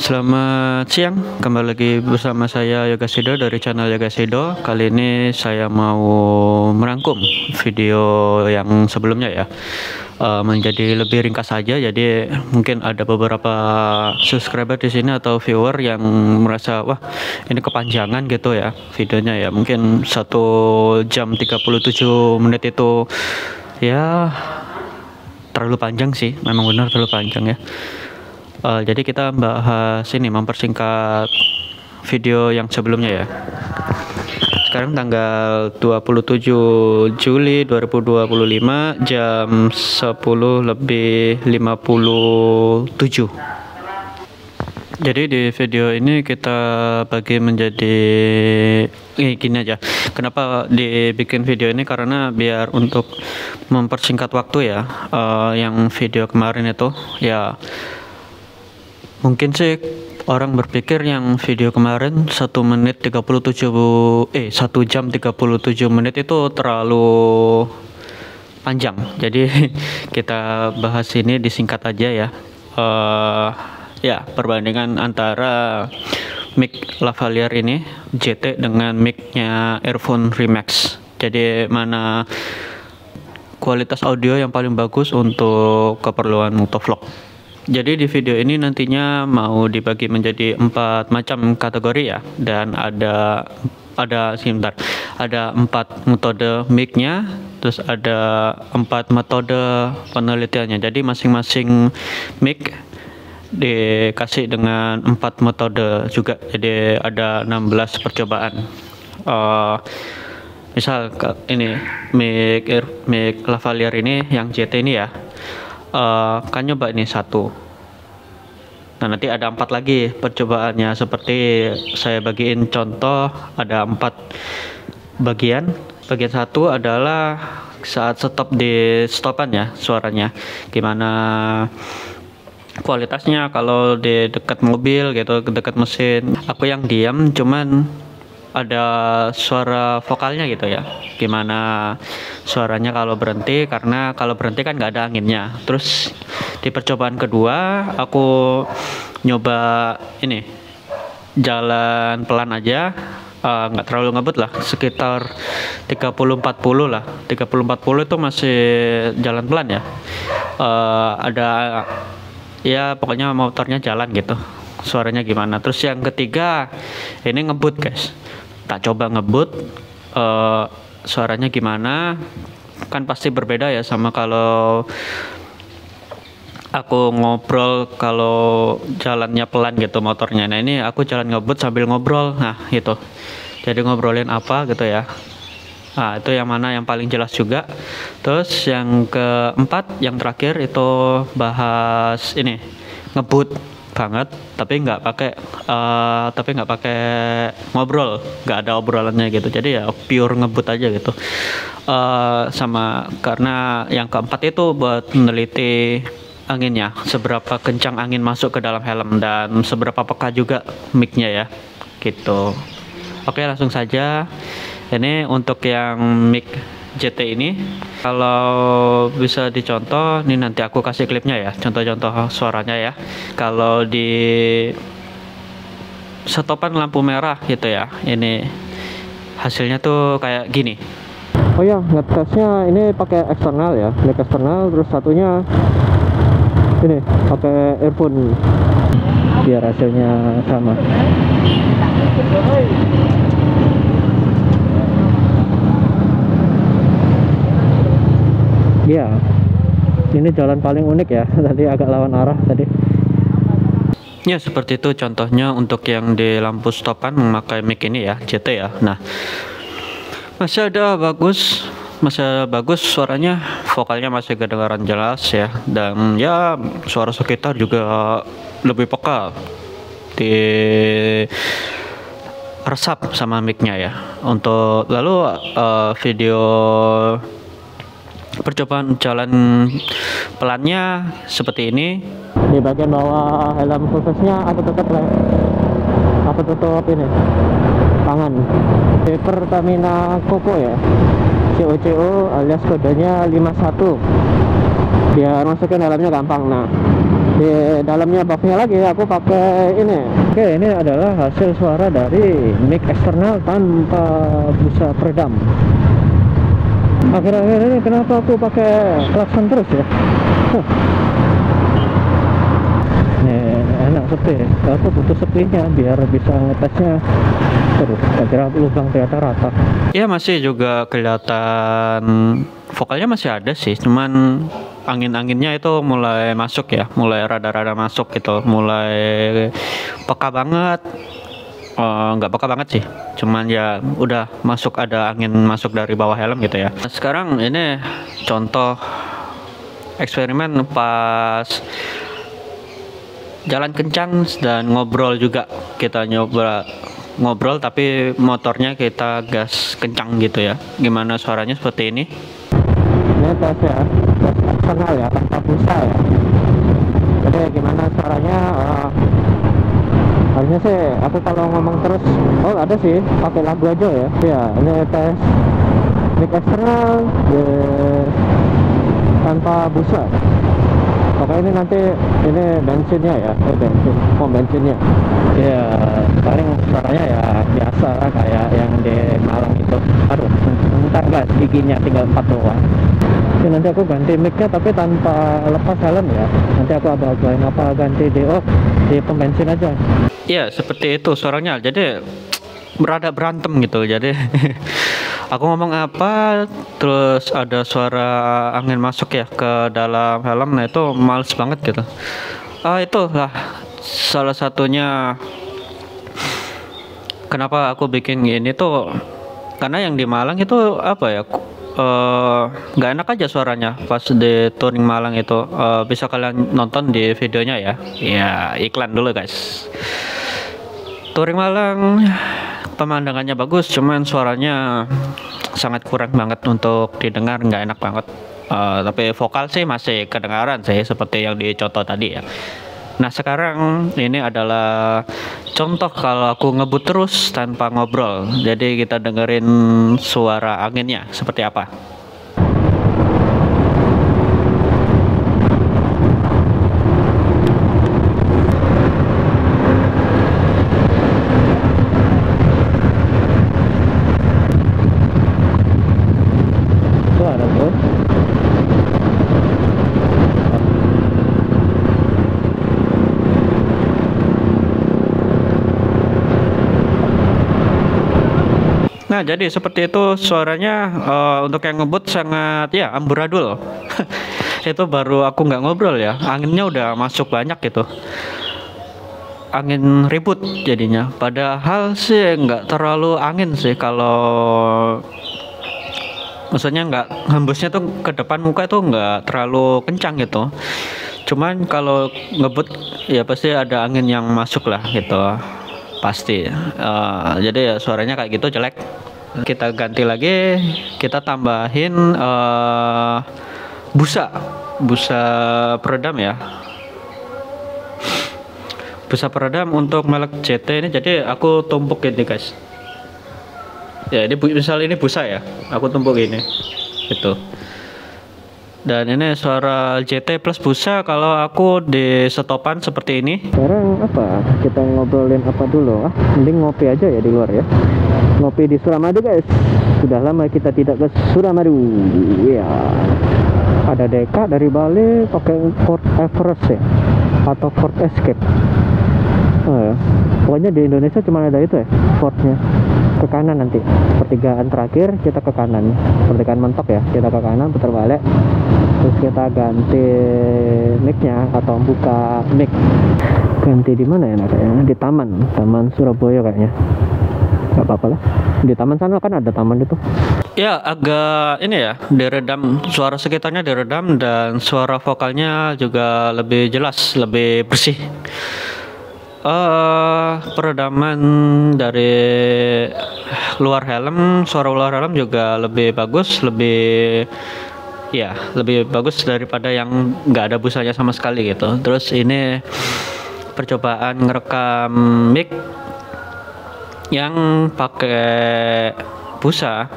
Selamat siang, kembali lagi bersama saya Yoga Sido dari channel Yoga Sido. Kali ini saya mau merangkum video yang sebelumnya ya, menjadi lebih ringkas saja. Jadi mungkin ada beberapa subscriber di sini atau viewer yang merasa wah ini kepanjangan gitu ya videonya ya. Mungkin 1 jam 37 menit itu ya terlalu panjang sih, memang benar terlalu panjang ya. Jadi kita bahas ini, mempersingkat video yang sebelumnya ya. Sekarang tanggal 27 Juli 2025 jam 10:57. Jadi di video ini kita bagi menjadi gini aja. Kenapa dibikin video ini? Karena biar untuk mempersingkat waktu ya. Yang video kemarin itu ya mungkin sih orang berpikir yang video kemarin 1 jam 37 menit itu terlalu panjang. Jadi kita bahas ini disingkat aja ya. Ya, perbandingan antara mic lavalier ini JT dengan mic-nya Earphone Remax. Jadi mana kualitas audio yang paling bagus untuk keperluan motovlog. Jadi di video ini nantinya mau dibagi menjadi 4 macam kategori ya, dan ada 4 metode mic-nya, terus ada 4 metode penelitiannya. Jadi masing-masing mic dikasih dengan 4 metode juga. Jadi ada 16 percobaan. Misal ini mic lavalier ini yang JT ini ya. Kan nyoba ini 1. Nah nanti ada 4 lagi percobaannya, seperti saya bagiin contoh ada 4 bagian. Bagian 1 adalah saat stop di stopan ya, suaranya gimana kualitasnya kalau di dekat mobil gitu, dekat mesin. Aku yang diam cuman ada suara vokalnya gitu ya, gimana suaranya kalau berhenti, karena kalau berhenti kan nggak ada anginnya. Terus di percobaan kedua aku nyoba ini jalan pelan aja, nggak terlalu ngebut lah, sekitar 30-40 lah. 30-40 itu masih jalan pelan ya. Ada ya pokoknya motornya jalan gitu, suaranya gimana. Terus yang ketiga ini ngebut guys, tak coba ngebut, suaranya gimana. Kan pasti berbeda ya sama kalau aku ngobrol kalau jalannya pelan gitu motornya. Nah ini aku jalan ngebut sambil ngobrol, nah gitu. Jadi ngobrolin apa gitu ya. Nah itu yang mana yang paling jelas juga. Terus yang keempat, yang terakhir itu bahas ini ngebut banget tapi nggak pakai ngobrol, nggak ada obrolannya gitu. Jadi ya pure ngebut aja gitu. Sama karena yang keempat itu buat meneliti anginnya, seberapa kencang angin masuk ke dalam helm dan seberapa peka juga mic-nya ya gitu. Oke, langsung saja. Ini untuk yang mic JT ini, kalau bisa dicontoh, ini nanti aku kasih klipnya ya, contoh-contoh suaranya ya. Kalau di stopan lampu merah gitu ya, ini hasilnya tuh kayak gini. Oh ya, ngetesnya ini pakai eksternal ya, mic eksternal. Terus satunya ini pakai earphone biar hasilnya sama. Ya, ini jalan paling unik ya. Tadi agak lawan arah tadi. Ya seperti itu contohnya untuk yang di lampu stopan memakai mic ini ya, JT ya. Nah masih bagus suaranya, vokalnya masih kedengaran jelas ya, dan ya suara sekitar juga lebih peka di resap sama mic-nya ya. Untuk lalu video percobaan jalan pelannya seperti ini. Di bagian bawah helm khususnya aku tutup ini tangan. Di Pertamina Koko ya, COCO alias kodenya 51, biar masukin helmnya gampang. Nah Di dalamnya boxnya lagi aku pakai ini. Oke, ini adalah hasil suara dari mic eksternal tanpa busa peredam. Akhir-akhir ini kenapa aku pakai klakson terus ya? Nih, enak sepi. Aku butuh sepinya biar bisa ngetesnya. Terus kira lubang ternyata rata. Ya masih juga kelihatan vokalnya masih ada sih, cuman angin-anginnya itu mulai masuk ya, mulai rada-rada masuk gitu, mulai peka banget. Nggak peka banget sih, cuman ya udah masuk, ada angin masuk dari bawah helm gitu ya. Nah, sekarang ini contoh eksperimen pas jalan kencang dan ngobrol juga. Kita nyoba ngobrol tapi motornya kita gas kencang gitu ya. Gimana suaranya seperti ini? Ini tes ya, tes eksternal ya, tanpa busa ya. Jadi gimana suaranya? Harusnya sih aku kalau ngomong terus, oh ada sih pakai lagu aja ya. Ya ini tes mic eksternal tanpa busa. Pokoknya ini nanti ini bensinnya ya, bensin, pom bensinnya. Ya paling suaranya ya biasa lah kayak yang di Malang itu. Aduh, ntar guys giginya tinggal 4 doang. Jadi nanti aku ganti micnya tapi tanpa lepas helm ya. Nanti aku abal-abalin apa ganti DO di pom bensin aja. Ya seperti itu suaranya, jadi berada berantem gitu. Jadi aku ngomong apa terus ada suara angin masuk ya ke dalam helm, nah itu males banget gitu. Itulah salah satunya kenapa aku bikin ini tuh, karena yang di Malang itu apa ya, nggak enak aja suaranya pas di touring Malang itu. Bisa kalian nonton di videonya ya. Ya iklan dulu guys. Touring Malang pemandangannya bagus, cuman suaranya sangat kurang banget untuk didengar, nggak enak banget. Tapi vokal sih masih kedengaran sih seperti yang dicontoh tadi ya. Nah sekarang ini adalah contoh kalau aku ngebut terus tanpa ngobrol. Jadi kita dengerin suara anginnya seperti apa. Nah, jadi seperti itu suaranya. Untuk yang ngebut sangat ya amburadul. Itu baru aku nggak ngobrol ya, anginnya udah masuk banyak gitu. Angin ribut jadinya. Padahal sih nggak terlalu angin sih, kalau maksudnya nggak hembusnya tuh ke depan muka itu nggak terlalu kencang gitu. Cuman kalau ngebut ya pasti ada angin yang masuk lah gitu, pasti. Jadi ya suaranya kayak gitu jelek. Kita ganti lagi, kita tambahin busa peredam ya, busa peredam untuk merek JT ini. Jadi aku tumpuk ini guys ya, ini misal ini busa ya, aku tumpuk ini gitu. Dan ini suara JT plus busa kalau aku di setopan seperti ini. Sekarang apa? Kita ngobrolin apa dulu? Mending ngopi aja ya di luar ya. Ngopi di Suramadu guys. Sudah lama kita tidak ke Suramadu. Ya. Ada Deka dari Bali pakai Ford Everest ya, atau Ford Escape. Ya. Pokoknya di Indonesia cuma ada itu ya, Fordnya. Ke kanan nanti, pertigaan terakhir kita ke kanan, pertigaan mentok ya, kita ke kanan putar balik, terus kita ganti micnya atau buka mic. Ganti di mana ya kayaknya? Di Taman Surabaya kayaknya. Gak apa-apa lah, di taman sana kan ada taman itu. Ya agak ini ya, diredam, suara sekitarnya diredam dan suara vokalnya juga lebih jelas, lebih bersih. Peredaman dari luar helm, suara luar helm juga lebih bagus, lebih bagus daripada yang nggak ada busanya sama sekali gitu. Terus ini percobaan ngerekam mic yang pakai busa,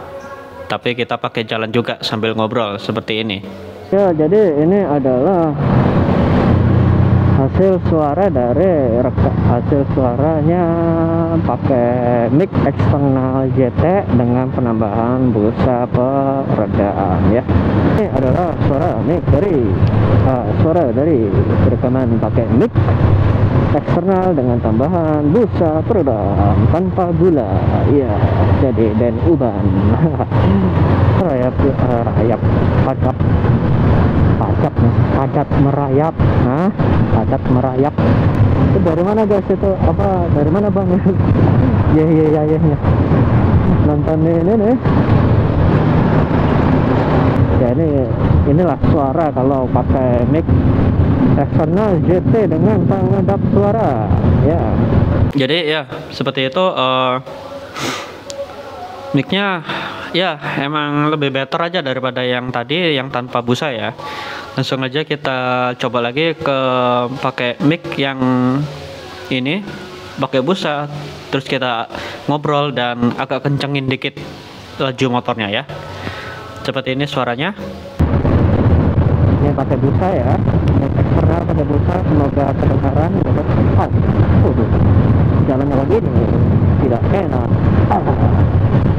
tapi kita pakai jalan juga sambil ngobrol seperti ini. Ya, jadi ini adalah hasil suara dari hasil suaranya pakai mic eksternal JT dengan penambahan busa peredam ya. Ini adalah suara mic dari rekaman pakai mic eksternal dengan tambahan busa peredam tanpa gula ya. Jadi dan uban rayap padat merayap. Padat merayap itu dari mana guys? Itu apa, dari mana bang? ya nonton ini nih ya. Inilah suara kalau pakai mic eksternal JT dengan pengedap suara ya. Jadi ya seperti itu, micnya ya emang lebih better aja daripada yang tadi yang tanpa busa ya. Langsung aja kita coba lagi ke pakai mic yang ini pakai busa, terus kita ngobrol dan agak kencengin dikit laju motornya ya. Seperti ini suaranya. Ini pakai busa ya, mic eksternal pakai busa, semoga kedengaran. Jalannya begini tidak enak.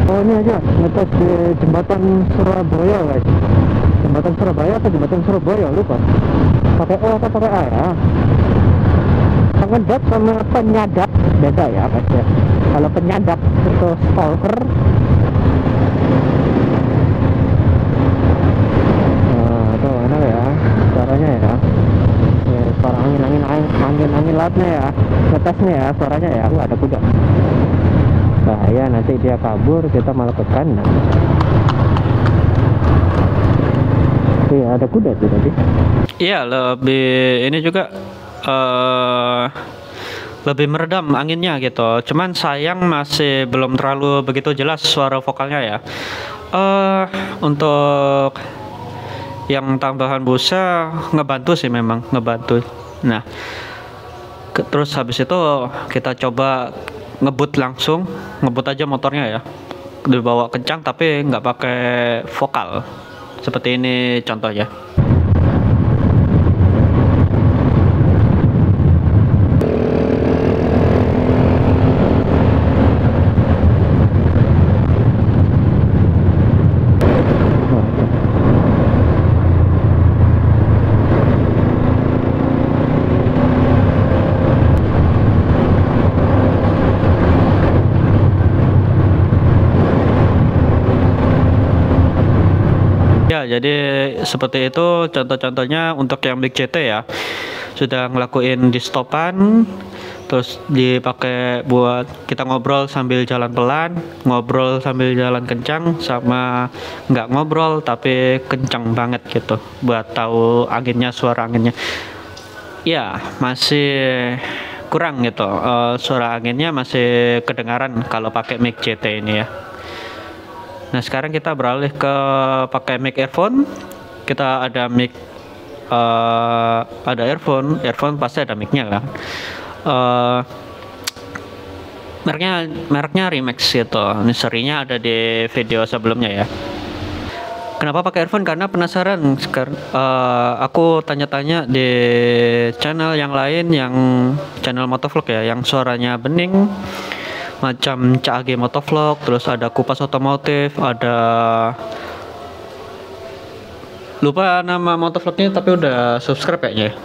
Oh ini aja ngetes di jembatan Surabaya guys. Jembatan Surabaya atau jembatan Surabaya lupa. Pakai O atau pakai A ya. Pengedap sama penyadap beda ya guys ya. Kalau penyadap itu stalker. Nah itu enak ya suaranya ya. Suara angin lautnya ya. Ngetesnya ya suaranya ya. Ada kuda. Bahaya nanti dia kabur, kita malah ke kanan. Iya ada kuda tuh tadi. Iya lebih ini juga lebih meredam anginnya gitu. Cuman sayang masih belum terlalu begitu jelas suara vokalnya ya. Untuk yang tambahan busa ngebantu sih, memang ngebantu. Nah terus habis itu kita coba ngebut aja motornya ya, dibawa kencang tapi nggak pakai vokal. Seperti ini contohnya. Ya, jadi seperti itu contoh-contohnya untuk yang Big CT ya. Sudah ngelakuin di stopan, terus dipakai buat kita ngobrol sambil jalan pelan, ngobrol sambil jalan kencang, sama nggak ngobrol tapi kencang banget gitu, buat tahu anginnya, suara anginnya. Ya, masih kurang gitu, suara anginnya masih kedengaran kalau pakai mic CT ini ya. Nah sekarang kita beralih ke pakai mic earphone. Kita ada mic, ada earphone pasti ada micnya kan. Mereknya Remax gitu. Ini serinya ada di video sebelumnya ya. Kenapa pakai earphone? Karena penasaran. Aku tanya-tanya di channel yang lain, yang channel motovlog ya, yang suaranya bening, macam CAG Motovlog, terus ada Kupas Otomotif, ada lupa nama motovlognya tapi udah subscribe kayaknya.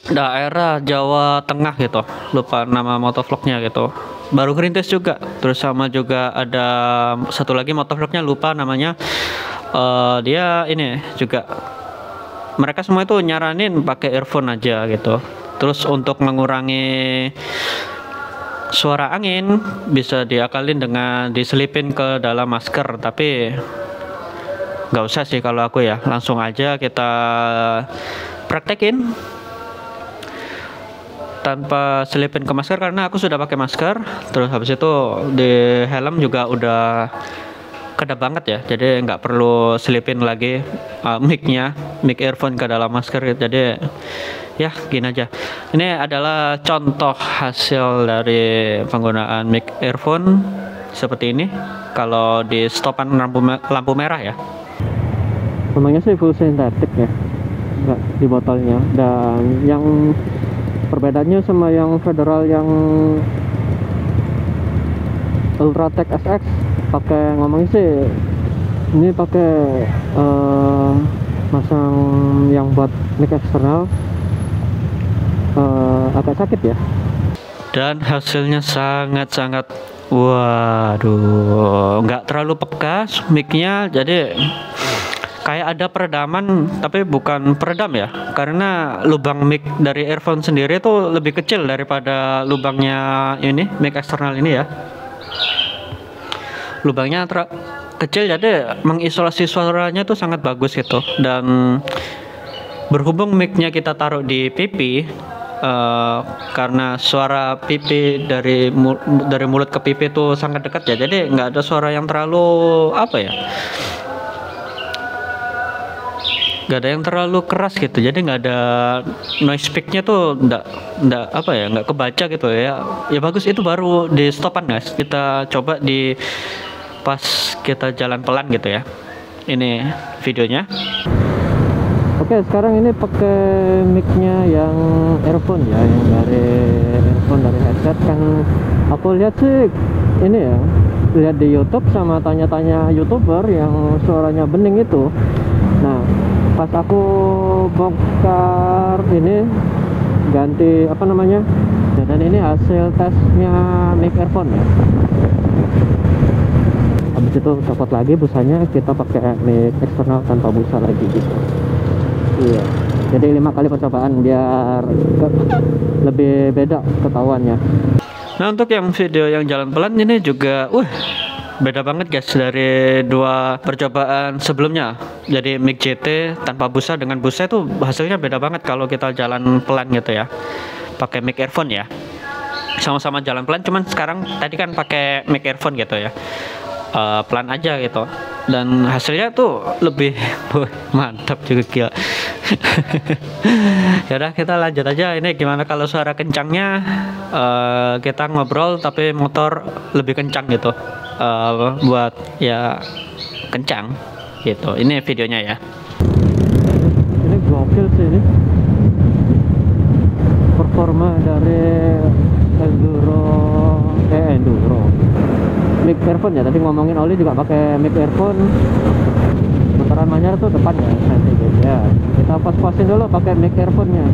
Daerah Jawa Tengah gitu, lupa nama motovlognya gitu. Baru Gerintis juga. Terus sama juga ada satu lagi motovlognya lupa namanya. Dia ini juga, mereka semua itu nyaranin pakai earphone aja gitu. Terus untuk mengurangi suara angin bisa diakalin dengan diselipin ke dalam masker, tapi nggak usah sih kalau aku ya, langsung aja kita praktekin tanpa selipin ke masker, karena aku sudah pakai masker. Terus habis itu di helm juga udah kedap banget ya, jadi nggak perlu selipin lagi mic earphone ke dalam masker gitu. Jadi ya gini aja. Ini adalah contoh hasil dari penggunaan mic earphone seperti ini kalau di stopan lampu merah ya. Memangnya sih full sintetik ya. nggak di botolnya. Dan yang perbedaannya sama yang Federal yang Ultratech SX pakai ngomongin sih, ini pakai masang yang buat mic eksternal agak sakit ya. Dan hasilnya sangat-sangat, waduh, nggak terlalu peka micnya, jadi kayak ada peredaman tapi bukan peredam ya, karena lubang mic dari earphone sendiri itu lebih kecil daripada lubangnya ini mic eksternal ini ya. Lubangnya kecil, jadi mengisolasi suaranya tuh sangat bagus gitu. Dan berhubung micnya kita taruh di pipi, karena suara pipi dari mulut ke pipi itu sangat dekat ya, jadi nggak ada suara yang terlalu apa ya, nggak ada yang terlalu keras gitu, jadi nggak ada noise peaknya tuh nggak apa ya, nggak kebaca gitu ya. Ya bagus, itu baru di stopan guys, kita coba di pas kita jalan pelan gitu ya. Ini videonya. Oke, sekarang ini pakai mic-nya yang earphone ya, yang dari earphone dari headset. Kan aku lihat sih ini ya, lihat di YouTube sama tanya-tanya YouTuber yang suaranya bening itu. Nah, pas aku bongkar ini ganti apa namanya, dan ini hasil tesnya mic earphone ya. Habis itu copot lagi busanya, kita pakai mic eksternal tanpa busa lagi gitu. Iya, jadi 5 kali percobaan biar lebih beda ketahuannya. Nah, untuk yang video yang jalan pelan ini juga beda banget guys dari 2 percobaan sebelumnya. Jadi mic JT tanpa busa dengan busa itu hasilnya beda banget kalau kita jalan pelan gitu ya, pakai mic earphone ya. Sama-sama jalan pelan, cuman sekarang tadi kan pakai mic earphone gitu ya, pelan aja gitu, dan hasilnya tuh lebih mantap juga gila. Ya udah, kita lanjut aja. Ini gimana kalau suara kencangnya, kita ngobrol tapi motor lebih kencang gitu, buat ya kencang gitu. Ini videonya ya. Ini gokil sih ini performa dari Enduro mic earphone ya. Tadi ngomongin oli juga pakai mic earphone, putaran manyar tuh depan ya nanti guys ya. Kita pas-pasin dulu pakai mic earphone nya.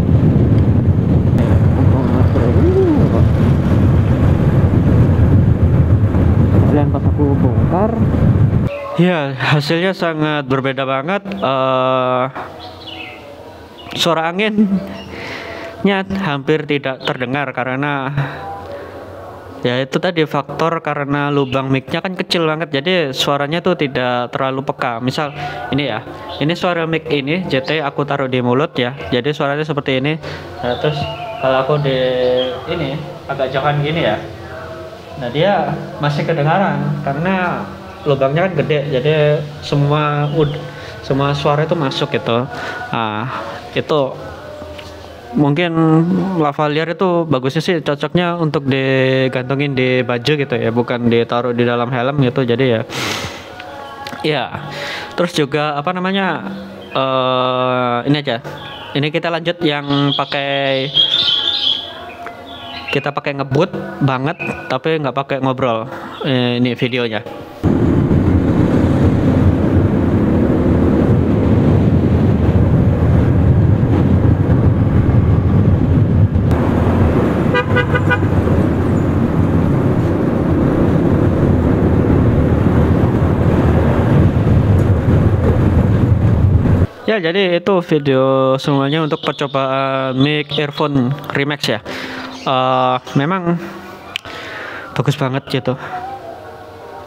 Dan pas aku bongkar ya, hasilnya sangat berbeda banget. Suara anginnya hampir tidak terdengar karena ya itu tadi faktor karena lubang micnya kan kecil banget, jadi suaranya tuh tidak terlalu peka. Misal ini ya, ini suara mic ini JT aku taruh di mulut ya, jadi suaranya seperti ini. Nah, terus kalau aku di ini agak jauhan gini ya, nah dia masih kedengaran karena lubangnya kan gede, jadi semua suara itu masuk gitu. Nah, itu mungkin lavalier itu bagusnya sih cocoknya untuk digantungin di baju gitu ya, bukan ditaruh di dalam helm gitu. Jadi ya terus juga apa namanya, ini aja, ini kita lanjut yang kita pakai ngebut banget tapi nggak pakai ngobrol. Ini videonya. Ya, jadi itu video semuanya untuk percobaan mic earphone Remax ya. Memang bagus banget gitu.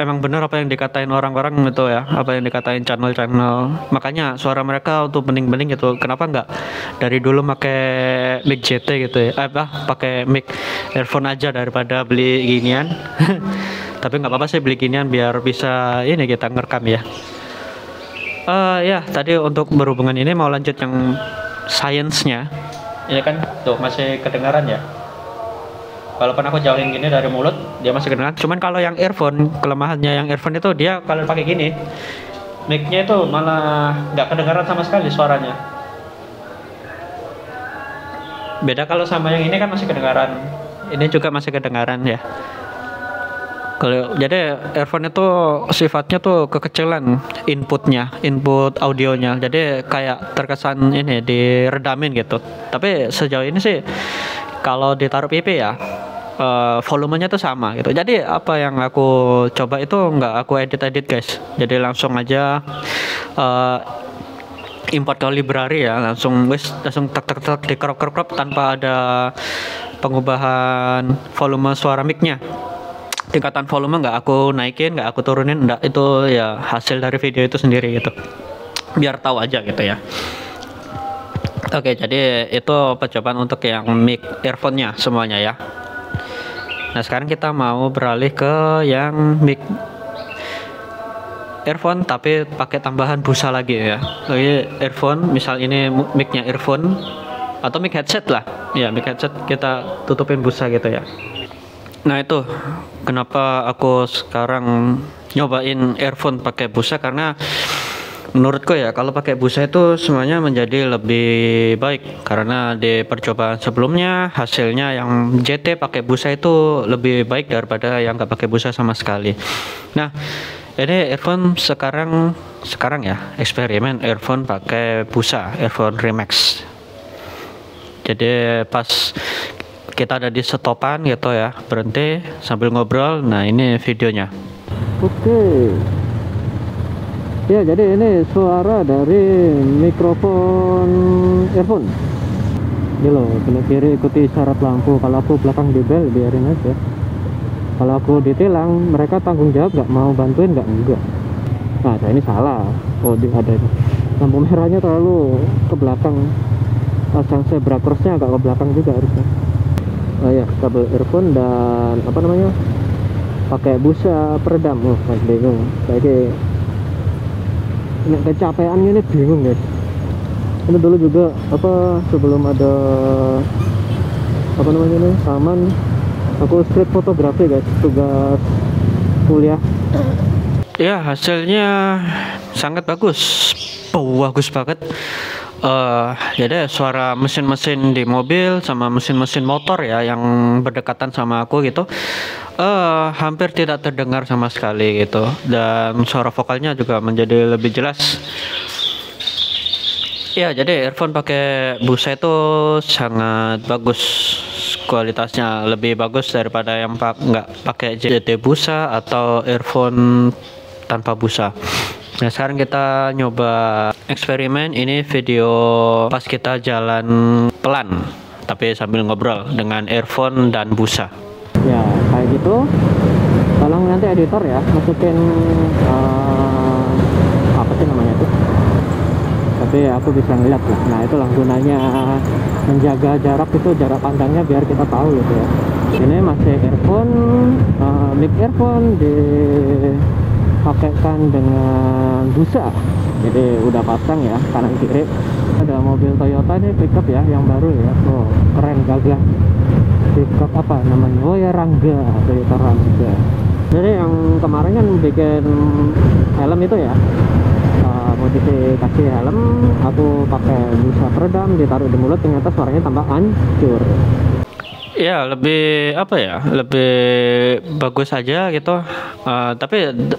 Emang benar apa yang dikatain orang-orang gitu ya, apa yang dikatain channel-channel. Makanya suara mereka untuk bening-bening gitu. Kenapa nggak dari dulu pakai mic JT gitu ya? Pakai mic earphone aja daripada beli ginian. Tapi nggak apa-apa sih beli ginian biar bisa ini kita ngerekam ya. Ya tadi untuk berhubungan ini mau lanjut yang science-nya. Ini kan tuh masih kedengaran ya. Walaupun aku jauhin gini dari mulut, dia masih kedengaran. Cuman kalau yang earphone, kelemahannya yang earphone itu dia kalau pakai gini, mic-nya itu malah nggak kedengaran sama sekali suaranya. Beda kalau sama yang ini kan masih kedengaran. Ini juga masih kedengaran ya. Kalau jadi earphone itu sifatnya tuh kekecilan inputnya, input audionya. Jadi kayak terkesan ini diredamin gitu. Tapi sejauh ini sih kalau ditaruh pipi ya volumenya tuh sama gitu. Jadi apa yang aku coba itu nggak aku edit guys. Jadi langsung aja import ke library ya, langsung tek di crop tanpa ada pengubahan volume suara mic-nya. Tingkatan volume nggak aku naikin, nggak aku turunin, enggak, itu ya hasil dari video itu sendiri gitu. Biar tahu aja gitu ya. Oke, jadi itu percobaan untuk yang mic earphone-nya semuanya ya. Nah, sekarang kita mau beralih ke yang mic earphone tapi pakai tambahan busa lagi ya. Jadi earphone, misal ini mic-nya earphone atau mic headset lah. Ya, mic headset kita tutupin busa gitu ya. Nah, itu kenapa aku sekarang nyobain earphone pakai busa, karena menurutku ya kalau pakai busa itu semuanya menjadi lebih baik, karena di percobaan sebelumnya hasilnya yang JT pakai busa itu lebih baik daripada yang nggak pakai busa sama sekali. Nah, ini earphone sekarang ya eksperimen earphone pakai busa, earphone Remax. Jadi pas kita ada di stopan gitu ya, berhenti sambil ngobrol. Nah, ini videonya. Oke. Ya, jadi ini suara dari mikrofon earphone. Ini loh, belok kiri ikuti isyarat lampu. Kalau aku belakang dibel, biarin aja. Kalau aku ditilang, mereka tanggung jawab nggak, mau bantuin nggak? Enggak. Nah, ini salah. Oh, ada ini. Lampu merahnya terlalu ke belakang. Pasang zebra crossnya agak ke belakang juga harusnya. Oh ya, kabel earphone dan apa namanya, pakai busa peredam. Oh, masih bingung. Kayak kecapean ini bingung guys. Ini dulu juga apa, sebelum ada apa namanya nih, taman, aku street fotografi guys, tugas kuliah. Ya, hasilnya sangat bagus. Bagus banget. Jadi suara mesin-mesin di mobil sama mesin-mesin motor ya yang berdekatan sama aku gitu hampir tidak terdengar sama sekali gitu, dan suara vokalnya juga menjadi lebih jelas. Ya, jadi earphone pakai busa itu sangat bagus, kualitasnya lebih bagus daripada yang nggak pakai JT busa atau earphone tanpa busa. Nah, sekarang kita nyoba eksperimen. Ini video pas kita jalan pelan tapi sambil ngobrol dengan earphone dan busa. Ya, kayak gitu. Tolong nanti editor ya masukin apa sih namanya itu. Tapi aku bisa ngeliat lah. Nah, itulah gunanya menjaga jarak, itu jarak pandangnya biar kita tahu gitu ya. Ini masih earphone, mic earphone dipakaikan dengan busa. Jadi udah pasang ya kanan kiri. Ada mobil Toyota ini pickup ya yang baru ya. Oh, keren, gagah. Pickup apa namanya? Oh ya, Rangga, Toyota Rangga. Jadi yang kemarin kan bikin helm itu ya, modifikasi helm, aku pakai busa peredam, ditaruh di mulut, ternyata suaranya tambah hancur. Ya, lebih apa ya, lebih bagus aja gitu. Tapi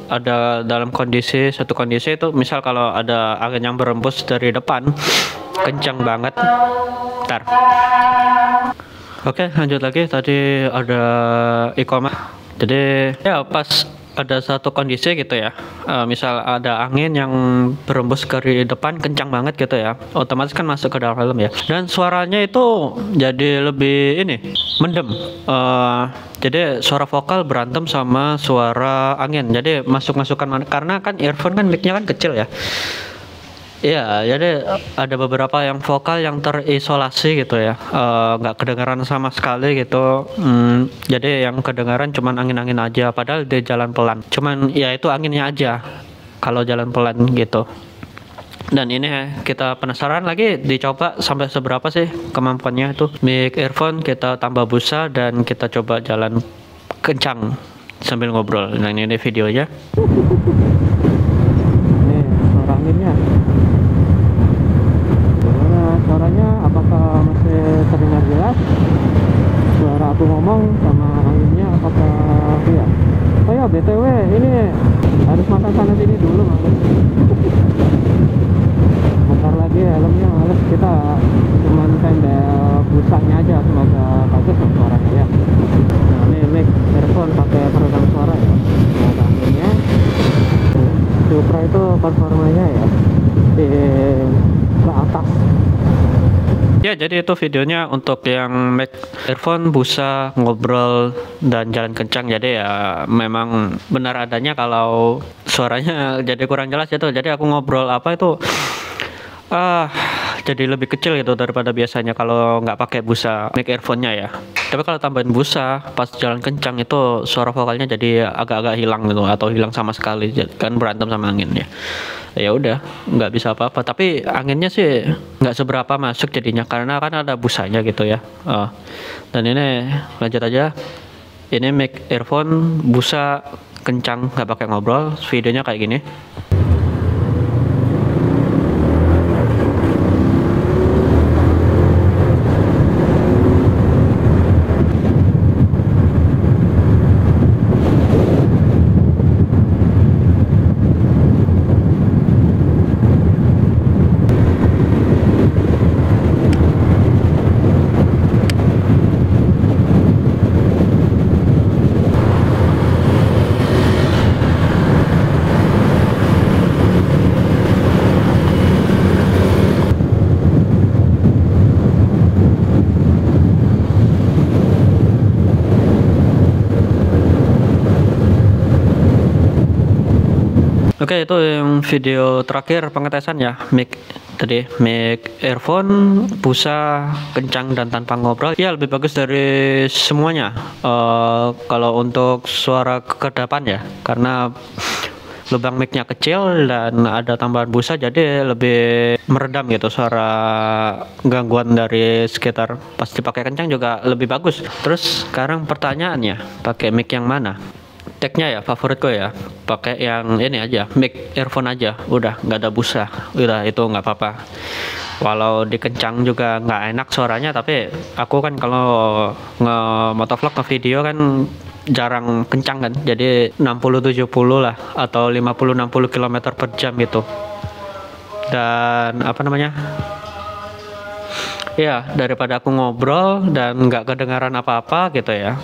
ada dalam satu kondisi itu, misal kalau ada angin yang berembus dari depan kencang banget. Ntar. Oke, lanjut lagi. Tadi ada iqomah. Jadi ya pas ada satu kondisi gitu ya, misal ada angin yang berembus dari depan kencang banget gitu ya, otomatis kan masuk ke dalam helm ya, dan suaranya itu jadi lebih ini mendem. Jadi suara vokal berantem sama suara angin, jadi masuk-masukan, karena kan earphone kan mic-nya kan kecil ya. Iya, jadi ada beberapa yang vokal yang terisolasi gitu ya, nggak kedengaran sama sekali gitu. Jadi yang kedengaran cuman angin-angin aja, padahal di jalan pelan. Cuman ya itu anginnya aja kalau jalan pelan gitu. Dan ini kita penasaran lagi, dicoba sampai seberapa sih kemampuannya itu. Mic earphone kita tambah busa dan kita coba jalan kencang sambil ngobrol. Nah, ini videonya. Ini suara anginnya. Suaranya apakah masih terdengar jelas? Ya, jadi itu videonya untuk yang mic earphone, busa, ngobrol, dan jalan kencang. Jadi ya memang benar adanya kalau suaranya jadi kurang jelas itu. Jadi aku ngobrol apa itu jadi lebih kecil gitu daripada biasanya kalau nggak pakai busa mic earphone-nya ya. Tapi kalau tambahin busa pas jalan kencang itu suara vokalnya jadi agak-agak hilang gitu atau hilang sama sekali, kan berantem sama angin ya. Ya udah, nggak bisa apa-apa. Tapi anginnya sih nggak seberapa masuk jadinya karena kan ada busanya gitu ya. Dan ini lanjut aja. Ini mic earphone, busa kencang, nggak pakai ngobrol. Videonya kayak gini. Oke, itu yang video terakhir pengetesan ya, mic tadi, mic earphone, busa, kencang dan tanpa ngobrol. Ya lebih bagus dari semuanya. Kalau untuk suara kedepan ya, karena lubang mic-nya kecil dan ada tambahan busa, jadi lebih meredam gitu suara gangguan dari sekitar. Pas dipakai kencang juga lebih bagus. Terus sekarang pertanyaannya, pakai mic yang mana? Tagnya ya favoritku ya pakai yang ini aja, mic earphone aja, udah nggak ada busa, udah itu nggak apa-apa. Walau dikencang juga nggak enak suaranya, tapi aku kan kalau motovlog ke video kan jarang kencang kan, jadi 60-70 lah atau 50-60 km per jam gitu. Dan apa namanya, ya daripada aku ngobrol dan nggak kedengaran apa-apa gitu ya,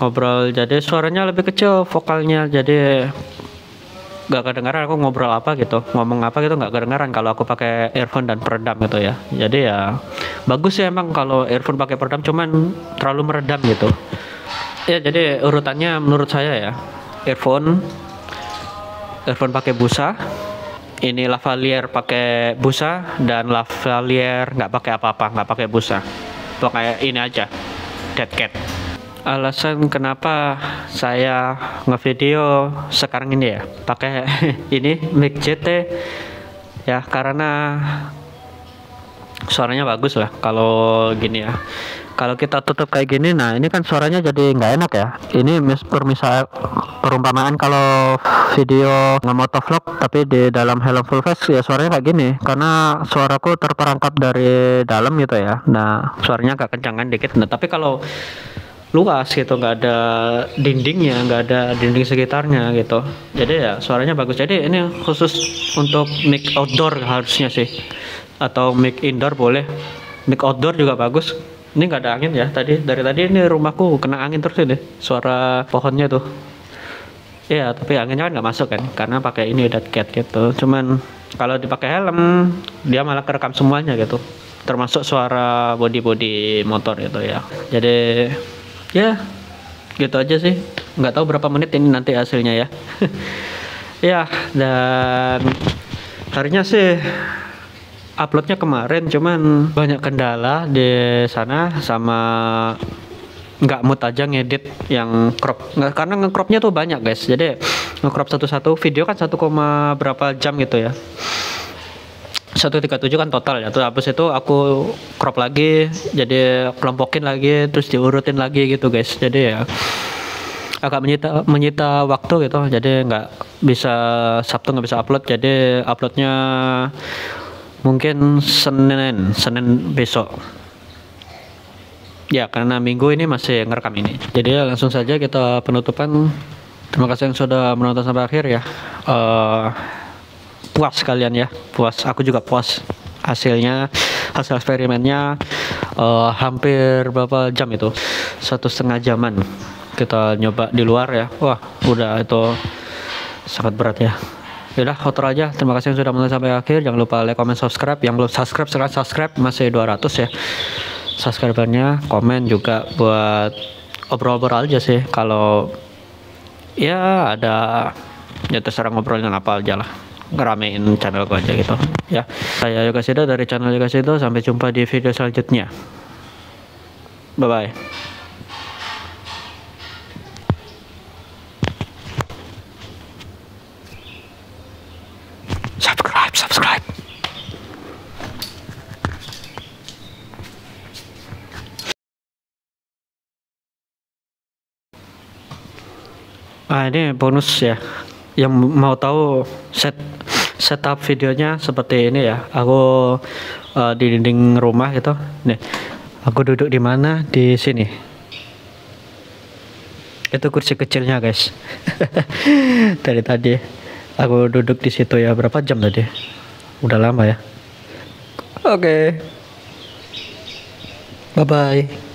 ngobrol jadi suaranya lebih kecil, vokalnya jadi nggak kedengaran aku ngobrol apa gitu, ngomong apa gitu nggak kedengaran kalau aku pakai earphone dan peredam gitu ya. Jadi ya bagus ya emang kalau earphone pakai peredam, cuman terlalu meredam gitu ya. Jadi urutannya menurut saya ya, earphone pakai busa, ini lavalier pakai busa, dan lavalier nggak pakai apa-apa, nggak pakai busa, pakai ini aja, dead cat. Alasan kenapa saya ngevideo sekarang ini ya pakai ini mic JT ya, karena suaranya bagus lah kalau gini ya. Kalau kita tutup kayak gini, nah ini kan suaranya jadi nggak enak ya. Ini misal perumpamaan kalau video nge-motovlog tapi di dalam helm full face ya suaranya kayak gini, karena suaraku terperangkap dari dalam gitu ya. Nah suaranya agak kencangan dikit. Nah tapi kalau luas gitu, nggak ada dindingnya, nggak ada dinding sekitarnya gitu, jadi ya suaranya bagus. Jadi ini khusus untuk mic outdoor harusnya sih, atau mic indoor boleh, mic outdoor juga bagus. Ini nggak ada angin ya, dari tadi ini rumahku kena angin terus ini, suara pohonnya tuh ya, tapi anginnya kan nggak masuk kan karena pakai ini dead cat gitu. Cuman kalau dipakai helm dia malah kerekam semuanya gitu, termasuk suara body motor gitu ya. Jadi ya gitu aja sih, nggak tahu berapa menit ini nanti hasilnya ya. Ya, dan harinya sih uploadnya kemarin, cuman banyak kendala di sana, sama nggak mood aja ngedit yang crop, nggak, karena ngecropnya tuh banyak guys. Jadi ngecrop satu-satu video kan 1, berapa jam gitu ya, 137 kan total ya. Terus habis itu aku crop lagi, jadi kelompokin lagi, terus diurutin lagi gitu guys. Jadi ya agak menyita waktu gitu. Jadi nggak bisa, Sabtu nggak bisa upload. Jadi uploadnya mungkin Senin besok. Ya karena Minggu ini masih ngerekam ini. Jadi langsung saja kita penutupan. Terima kasih yang sudah menonton sampai akhir ya. Puas kalian ya, puas, aku juga puas hasilnya, hasil eksperimennya. Hampir berapa jam itu, 1,5 jaman kita nyoba di luar ya. Wah udah itu sangat berat ya, Yaudah, outro aja. Terima kasih yang sudah menonton sampai akhir. Jangan lupa like, comment, subscribe. Yang belum subscribe, silahkan subscribe. Masih 200 ya subscribernya. Komen juga buat obrol-obrol aja sih. Kalau ya ada, ya terserah ngobrolin apa aja lah. Ngeramein channel gue aja gitu ya. Saya Yoga Sido dari channel Yoga Sido. Sampai jumpa di video selanjutnya. Bye bye. Subscribe. Ini bonus ya. Yang mau tahu setup videonya seperti ini ya. Aku di dinding rumah gitu. Nih, aku duduk di mana? Di sini. Itu kursi kecilnya guys. Dari tadi aku duduk di situ ya. Berapa jam tadi? Udah lama ya. Oke. Bye bye.